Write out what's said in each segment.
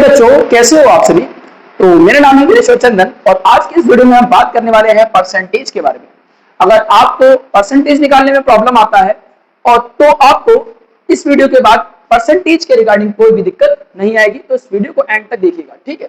नमस्ते बच्चों, कैसे हो आप सभी। तो मेरा नाम है वीरेश्वर चंदन और आज की इस वीडियो में हम बात करने वाले हैं परसेंटेज के बारे में। अगर आपको परसेंटेज निकालने में प्रॉब्लम आता है और तो आपको इस वीडियो के बाद परसेंटेज के रिगार्डिंग कोई भी दिक्कत नहीं आएगी, तो इस वीडियो को एंड तक देखिएगा, ठीक है।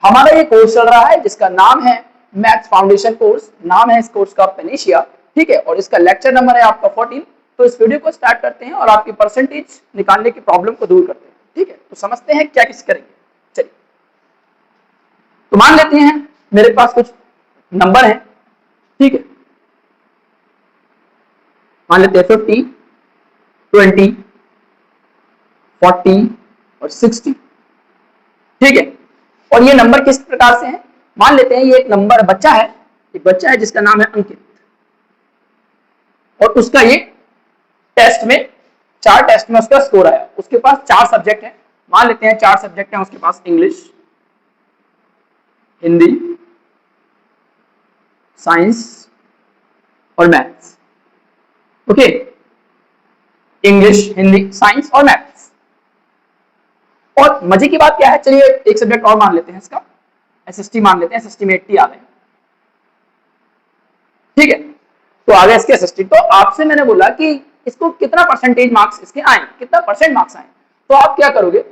हमारा ये कोर्स चल रहा है जिसका नाम है मैथ्स फाउंडेशन कोर्स, नाम है इस कोर्स का पेनिशिया, ठीक है। और इसका लेक्चर नंबर है आपका 14। तो इस वीडियो को स्टार्ट करते हैं और आपकी परसेंटेज निकालने की प्रॉब्लम को दूर करते हैं, ठीक है। तो समझते हैं क्या किस करेंगे। चलिए, तो मान लेते हैं मेरे पास कुछ नंबर है, ठीक है। मान लेते हैं 50, 20, 40 और 60, ठीक है। और ये नंबर किस प्रकार से है, मान लेते हैं ये एक नंबर बच्चा है, एक बच्चा है जिसका नाम है अंकित, और उसका ये टेस्ट में 4 टेस्ट में उसका स्कोर आया। उसके पास 4 सब्जेक्ट है, मान लेते हैं 4 सब्जेक्ट हैं उसके पास, इंग्लिश, हिंदी, साइंस और maths, okay. English, Hindi, science और मैथ्स। और मजे की बात क्या है, चलिए एक सब्जेक्ट और मान लेते हैं इसका, एसएसटी मान लेते हैं, एसएसटी में 80 आ गए, ठीक है। तो आ गया इसके एसएसटी। तो आपसे मैंने बोला कि इसको कितना परसेंटेज मार्क्स इसके आए, कितना परसेंट मार्क्स आए, तो आप क्या करोगे,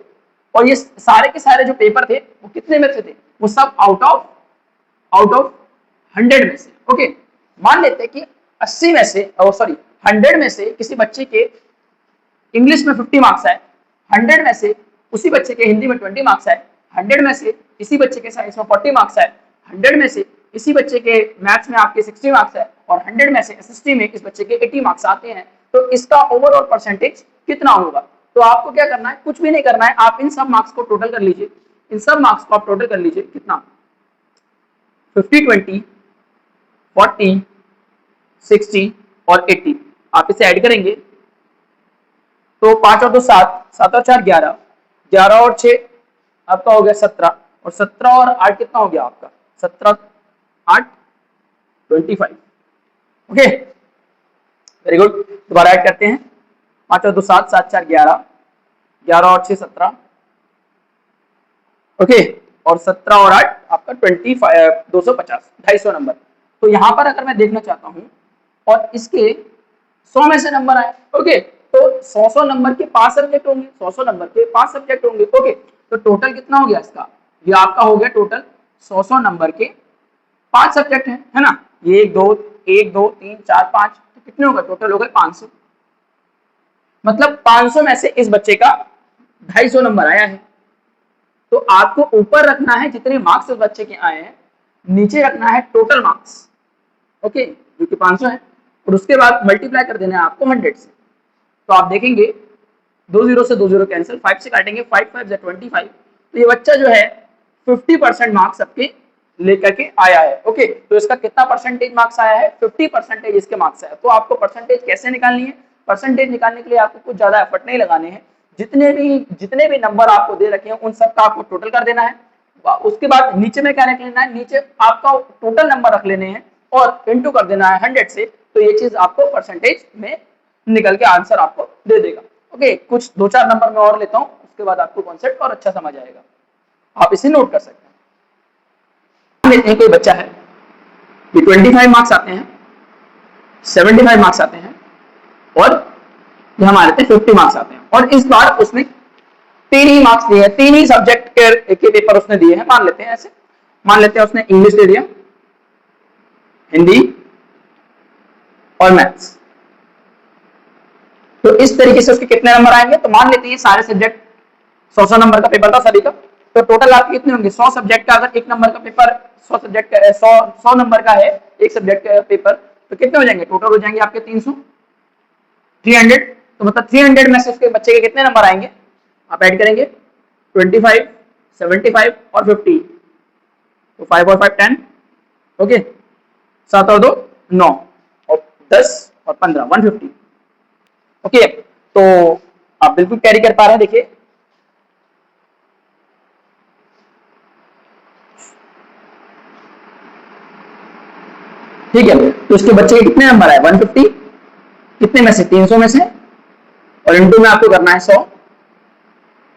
और ये सारे के सारे जो पेपर थे वो कितने में से थे, वो सब आउट ऑफ 100 में से, ओके। मान लेते हैं कि 80 में से, सॉरी 100 में से किसी बच्चे के इंग्लिश में 50 मार्क्स आए, 100 में से उसी बच्चे के हिंदी में 20 मार्क्स आए, 100 में से इसी बच्चे के साइंस में 40 मार्क्स आए, 100 में से इसी बच्चे के मैथ्स में आपके 60 मार्क्स है, और 100 में से एसएसटी में इस बच्चे के 80 मार्क्स आते हैं, तो इसका ओवरऑल परसेंटेज कितना होगा। तो आपको क्या करना है, कुछ भी नहीं करना है, आप इन सब मार्क्स को टोटल कर लीजिए, इन सब मार्क्स को आप टोटल कर लीजिए, कितना 50, 20, 40, 60 और 80, आप इसे ऐड करेंगे तो 5 और 2 7, 7 और 4 11, 11 और 6 आपका हो गया 17, और 17 और 8 कितना हो गया आपका, 17, 8, 25, ओके, वेरी गुड। दोबारा ऐड करते हैं, 5 और 2 7, 7 4 11, 11 और 6 17, ओके, और 17 और 8 आपका 25, 250, 250 नंबर। तो यहां पर अगर मैं देखना चाहता हूं और इसके 100 में से नंबर आए, ओके, तो 100 नंबर के 5 सब्जेक्ट होंगे, 100 नंबर के 5 सब्जेक्ट होंगे, ओके। तो टोटल कितना हो गया इसका, ये आपका हो गया टोटल 100 नंबर के 5 सब्जेक्ट है ना। ये 1 2 3 4 5, तो कितने हो गए, टोटल हो गए 500। मतलब 500 में से इस बच्चे का 250 नंबर आया है। तो आपको ऊपर रखना है जितने मार्क्स उस बच्चे के आए हैं, नीचे रखना है टोटल मार्क्स, ओके, जो कि 500 है, और उसके बाद मल्टीप्लाई कर देना है आपको 100 से। तो आप देखेंगे 2 0 से 2 0 कैंसिल, 5 से काटेंगे, 5 5 या 25। तो ये बच्चा जो है 50% मार्क्स सबके लेकर के आया है, ओके। तो इसका कितना परसेंटेज मार्क्स आया है, 50% इसके मार्क्स आया। तो आपको परसेंटेज कैसे निकालनी है, परसेंटेज निकालने के लिए आपको कुछ ज्यादा एफर्ट नहीं लगाने हैं, जितने भी नंबर आपको दे रखे हैं उन सब का आपको टोटल कर देना है। उसके बाद नीचे में क्या रख लेना है, नीचे आपका टोटल नंबर रख लेने हैं और इंटू कर देना है 100 से। तो ये चीज आपको परसेंटेज में निकल के आंसर आपको दे देगा, ओके। कुछ 2-4 नंबर में और लेता हूं, उसके बाद आपको कॉन्सेप्ट और अच्छा समझ आएगा, आप इसे नोट कर सकते हैं। लेते हैं कोई बच्चा है, ये 25 मार्क्स आते हैं, 75 मार्क्स आते हैं, और ये हमारे 50 मार्क्स आते हैं। और इस बार उसने 3 ही मार्क्स दिए हैं, 3 ही सब्जेक्ट के पेपर उसने दिए हैं। मान लेते हैं ऐसे, मान लेते हैं उसने इंग्लिश दे दिया, हिंदी और मैथ्स। तो इस तरीके से उसके कितने नंबर आएंगे, तो मान लेते हैं सारे सब्जेक्ट 100 नंबर का पेपर था सभी का, तो टोटल आपके कितने होंगे, 100 सब्जेक्ट का, अगर एक नंबर का पेपर 100 सब्जेक्ट का 100 नंबर का है एक सब्जेक्ट का पेपर, तो कितने हो जाएंगे, टोटल हो जाएंगे आपके 300। तो मतलब 300 में से उसके बच्चे के कितने नंबर आएंगे, आप ऐड करेंगे 25, 75 और 50, तो 5 और 5 10, ओके, 7 और 2 9, और 10 और 15 150, ओके। तो आप बिल्कुल कैरी कर पा रहे हैं, देखिए ठीक है। तो उसके बच्चे के कितने नंबर आए, 150, कितने में से, 300 में से, और इंटू में आपको करना है 100,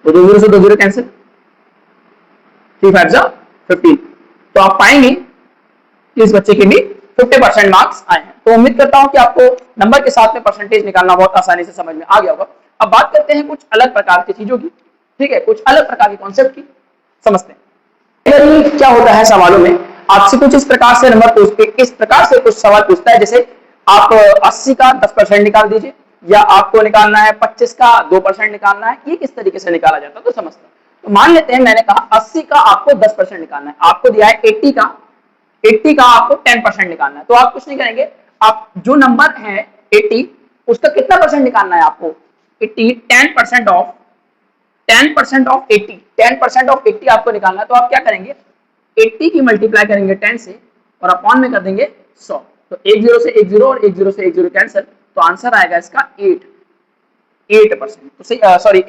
तो 2 0 से 2 0 कैंसिल, 3 5 जा 15। तो आप पाएंगे कि इस बच्चे के भी 50% मार्क्स आए हैं। तो उम्मीद करता हूं कि आपको नंबर के साथ में परसेंटेज निकालना बहुत आसानी से समझ में आ गया होगा। अब बात करते हैं कुछ अलग प्रकार की चीजों की, ठीक है, कुछ अलग प्रकार के कॉन्सेप्ट की समझते हैं। क्या होता है सवालों में आपसे कुछ इस प्रकार से नंबर पूछते, इस प्रकार से कुछ सवाल पूछता है, जैसे आप 80 का 10% निकाल दीजिए, या आपको निकालना है 25 का 2% निकालना है। ये किस तरीके से निकाला जाता है तो समझते हैं। तो मान लेते हैं मैंने कहा 80 का आपको 10% निकालना है, आपको दिया है 80 का आपको 10% निकालना है। तो आप कुछ नहीं करेंगे, आप जो नंबर है 80 उसका कितना परसेंट निकालना है आपको, 80 10% ऑफ 80, 10% ऑफ 80 आपको निकालना है। तो आप क्या करेंगे, 80 की मल्टीप्लाई करेंगे 10 से और अपॉन में कर देंगे 100। तो 1 0 से 1 0 और 1 0 से 1 0 कैंसिल, तो आंसर आएगा इसका 8%। तो सही, सॉरी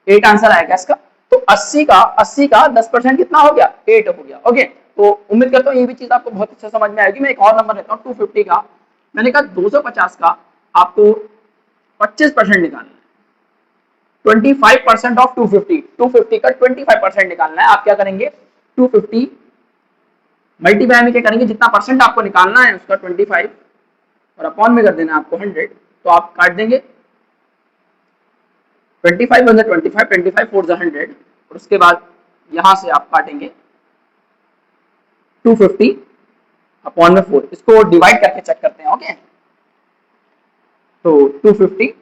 8 आंसर आएगा इसका। तो 80 का 10% कितना हो गया, 8 हो गया। ओके, तो उम्मीद करता हूँ ये भी चीज आपको बहुत अच्छा समझ में आएगी। मैं एक और नंबर लेता हूँ 250 का, मैंने कहा 250 का आपको 25% निकालना है, 25% ऑफ 250 का 25% निकालना है। आप क्या करेंगे, 250 मल्टीप्लाई में क्या करेंगे, जितना परसेंट आपको निकालना है उसका 25 और अपॉन में कर देना आपको 100। तो आप काट देंगे 25 1 25, 25 4 100 और उसके बाद यहां से आप काटेंगे 250 अपॉन में 4। इसको डिवाइड करके चेक करते हैं। ओके, तो 250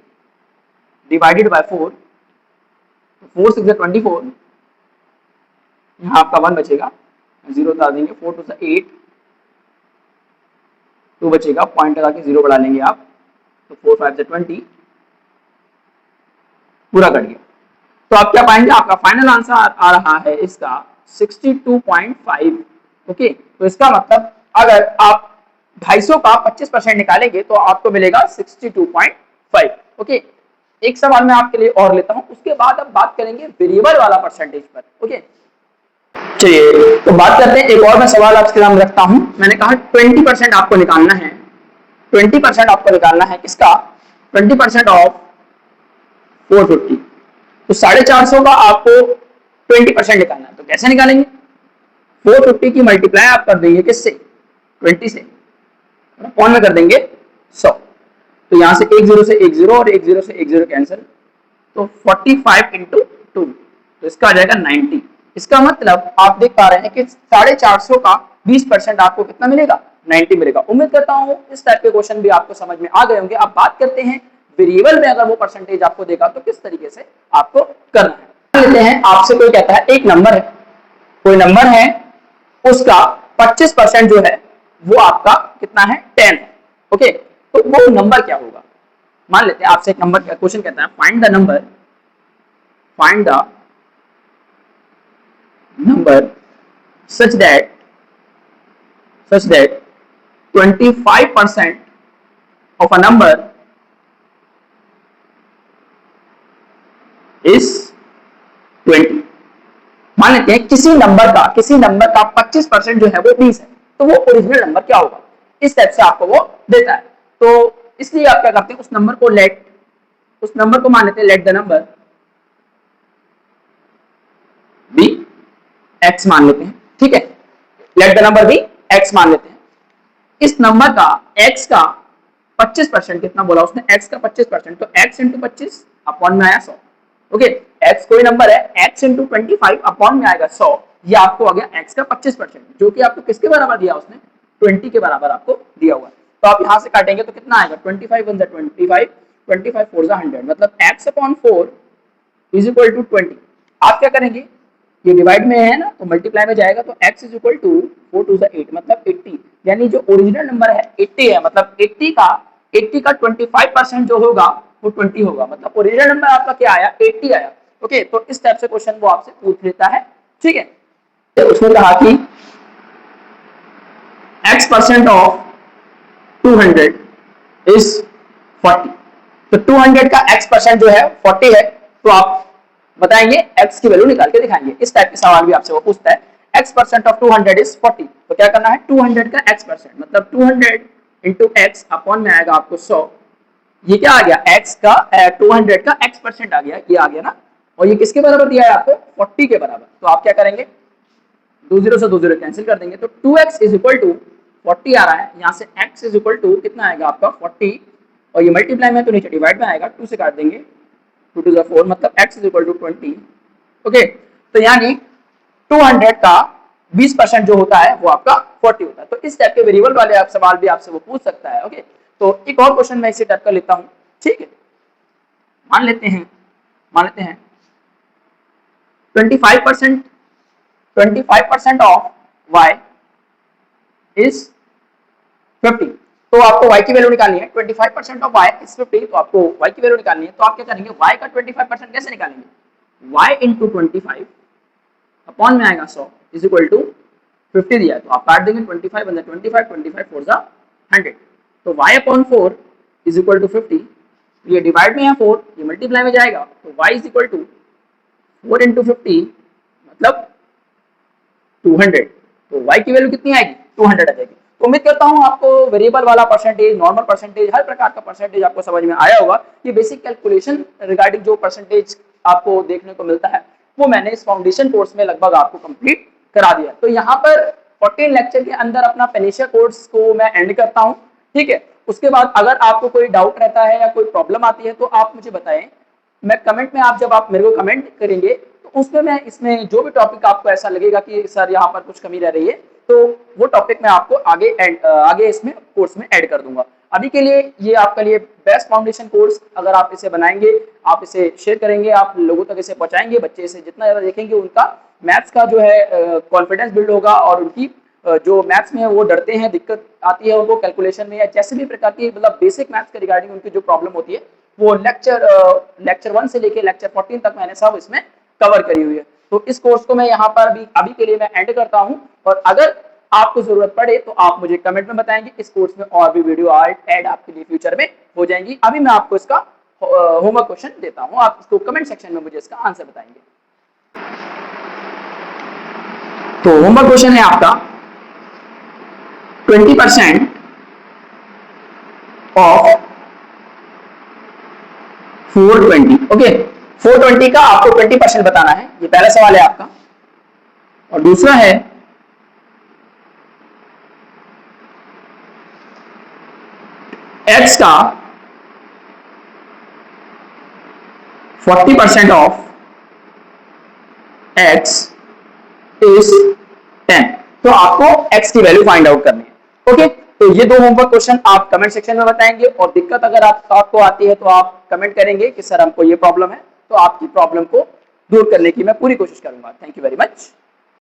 डिवाइडेड बाय 4, 4 6 24, यहाँ आपका 1 बचेगा, 0 उतार देंगे, 4 2 8, 2 बचेगा, पॉइंट लगा के 0 बढ़ा लेंगे आप, तो 4 5 20, पूरा कट गया। तो आप क्या पाएंगे, आपका फाइनल आंसर आ रहा है इसका 62.5। ओके, तो इसका मतलब अगर आप 250 का 25% निकालेंगे तो आपको मिलेगा 62.5। ओके, एक सवाल मैं आपके लिए और लेता हूं, उसके बाद अब बात करेंगे वेरिएबल वाला परसेंटेज पर। ओके, चलिए तो बात करते हैं, एक और मैं सवाल आपके सामने रखता हूं। मैंने कहा 20% आपको निकालना है, 20% आपको निकालना है किसका, 20% ऑफ 450। तो 450 का आपको 20% निकालना है। तो कैसे निकालेंगे, 450 की मल्टीप्लाई आप कर देंगे किससे, 20 से, अपॉन में कर देंगे 100। तो यहां से 1 0 से 1 0 और 1 0 से 1 0 कैंसिल, तो 45 इंटू 2, तो इसका आ जाएगा 90। इसका मतलब आप देख पा रहे हैं कि 450 का 20% आपको कितना मिलेगा, 90 मिलेगा। उम्मीद करता हूं इस टाइप के क्वेश्चन भी आपको समझ में आ गए होंगे। अब बात करते हैं वेरिएबल में अगर वो परसेंटेज आपको देगा तो किस तरीके से आपको करना है। लेते हैं आपसे कोई कहता है एक नंबर है, कोई नंबर है, उसका 25% जो है वो आपका कितना है, 10 है। ओके, तो वो नंबर क्या होगा। मान लेते हैं आपसे एक नंबर का क्वेश्चन कहता है find the number such that 25% of a number is 20। मान लेते हैं किसी नंबर का 25% जो है वो 20 है, तो वो ओरिजिनल नंबर क्या होगा, इस टाइप से आपको वो देता है। तो इसलिए आप क्या करते हैं, उस नंबर को मान लेते हैं let the number be x मान लेते हैं। ठीक है, let the number be x मान लेते हैं। इस नंबर का x का 25% कितना बोला उसने, x का 25%, तो x इंटू 25 अपॉन में आया 100। ओके, x कोई नंबर है, x इंटू 25 अपॉन में आएगा 100, ये आपको आ गया x का 25%, जो कि आपको किसके बराबर दिया उसने, 20 के बराबर आपको दिया हुआ है। तो आप यहां से काटेंगे तो कितना आएगा, 25 1 25, 25 4 100, मतलब x upon 4 is equal to 20। आप क्या करेंगे, ये डिवाइड में है ना तो मल्टीप्लाई में जाएगा, तो x इज इक्वल टू 4 2 8, मतलब 80, यानी जो ओरिजिनल नंबर है 80 है, मतलब 80 का 25% जो होगा वो 20 होगा, मतलब ओरिजिनल नंबर आपका क्या आया, 80 आया। ओके, तो इस टाइप से क्वेश्चन वो आपसे पूछ लेता है। ठीक है, तो उसने कहा कि x% ऑफ 200 इज 40। तो 200 का x% जो है 40 है, तो आप बताएंगे x की वैल्यू निकाल के दिखाएंगे। इस टाइप के सवाल भी आपसे वो पूछता है, x% ऑफ 200 इज 40। तो क्या करना है, 200 का x%, मतलब 200 इंटू एक्स अपॉन में आएगा आपको 100। ये क्या आ गया, x का 200 का x% आ गया, ये आ गया ना, और ये किसके बराबर दिया है आपको, 40 के बराबर। तो आप क्या करेंगे, 20 से 20 कैंसिल कर देंगे, तो 2x इज इक्वल टू 40 आ रहा है, यहाँ से x इज इक्वल टू कितना आएगा आपका 40, और ये मल्टीप्लाई में तो नीचे डिवाइड में आएगा, 2 से काट देंगे, 2 to the 4 मतलब x is equal to 20। Okay, तो यानी 200 का 20% जो होता है वो आपका 40 होता है। तो इस टाइप के वेरिएबल वाले आप सवाल भी आपसे वो पूछ सकता है। ओके, तो एक और क्वेश्चन मैं इसी टाइप का लेता हूँ, ठीक है। मान लेते हैं 25% ऑफ y इज 50। तो आपको y की वैल्यू निकालनी है, 25% ऑफ y इज 50, तो आपको y की वैल्यू निकालनी है। तो आप क्या करेंगे, y का 25% कैसे निकालेंगे, y इंटू 25 अपॉन में आएगा 100 इज इक्वल टू 50 दिया है, तो आप काट देंगे, 25 बन 25, 25 4 जा 100, तो y upon 4 is equal to 50, ये डिवाइड में है 4, ये मल्टीप्लाई में जाएगा, तो y is equal to 4 into 50 मतलब 200, तो y की वैल्यू कितनी आएगी, 200 आ जाएगी। तो उम्मीद करता हूं आपको वेरिएबल वाला परसेंटेज, नॉर्मल परसेंटेज, हर प्रकार का परसेंटेज आपको समझ में आया होगा। ये बेसिक कैलकुलेशन रिगार्डिंग जो परसेंटेज आपको देखने को मिलता है वो मैंने इस फाउंडेशन कोर्स में लगभग आपको कंप्लीट करा दिया। तो यहाँ पर 14 लेक्चर के अंदर अपना पेनिशिया कोर्स को मैं एंड करता हूँ, ठीक है। उसके बाद अगर आपको कोई डाउट रहता है या कोई प्रॉब्लम आती है तो आप मुझे बताएं, मैं कमेंट में, आप जब आप मेरे को कमेंट करेंगे तो उसमें मैं इसमें जो भी टॉपिक आपको ऐसा लगेगा कि सर यहाँ पर कुछ कमी रह रही है, तो वो टॉपिक मैं आपको आगे इसमें कोर्स में ऐड कर दूंगा। अभी के लिए ये आपके लिए बेस्ट फाउंडेशन कोर्स, अगर आप इसे बनाएंगे, आप इसे शेयर करेंगे, आप लोगों तक इसे पहुंचाएंगे, बच्चे इसे जितना ज़्यादा देखेंगे उनका मैथ्स का जो है कॉन्फिडेंस बिल्ड होगा, और उनकी जो मैथ्स में वो डरते हैं, दिक्कत आती है उनको कैलकुलेशन में या जैसे भी प्रकार की मतलब बेसिक मैथ्स के रिगार्डिंग उनकी जो प्रॉब्लम होती है वो लेक्चर 1 से लेके लेक्चर 14 तक मैंने सब इसमें कवर करी हुई है। तो इस कोर्स को मैं यहाँ पर अभी के लिए मैं एंड करता हूँ, और अगर आपको जरूरत पड़े तो आप मुझे कमेंट में बताएंगे, इस कोर्स में और भी वीडियो ऐड आपके लिए फ्यूचर में हो जाएंगी। अभी मैं आपको इसका होमवर्क क्वेश्चन देता हूँ, आप इसको कमेंट सेक्शन में मुझे इसका आंसर बताएंगे। तो होमवर्क क्वेश्चन है आपका 20% ऑफ 420। ओके, 420 का आपको 20% बताना है, ये पहला सवाल है आपका। और दूसरा है x का 40% ऑफ x इज 10। तो आपको x की वैल्यू फाइंड आउट करनी है। ओके, तो ये दो होमवर्क क्वेश्चन आप कमेंट सेक्शन में बताएंगे, और दिक्कत अगर आपको आती है तो आप कमेंट करेंगे कि सर हमको ये प्रॉब्लम है, तो आपकी प्रॉब्लम को दूर करने की मैं पूरी कोशिश करूंगा। Thank you very much.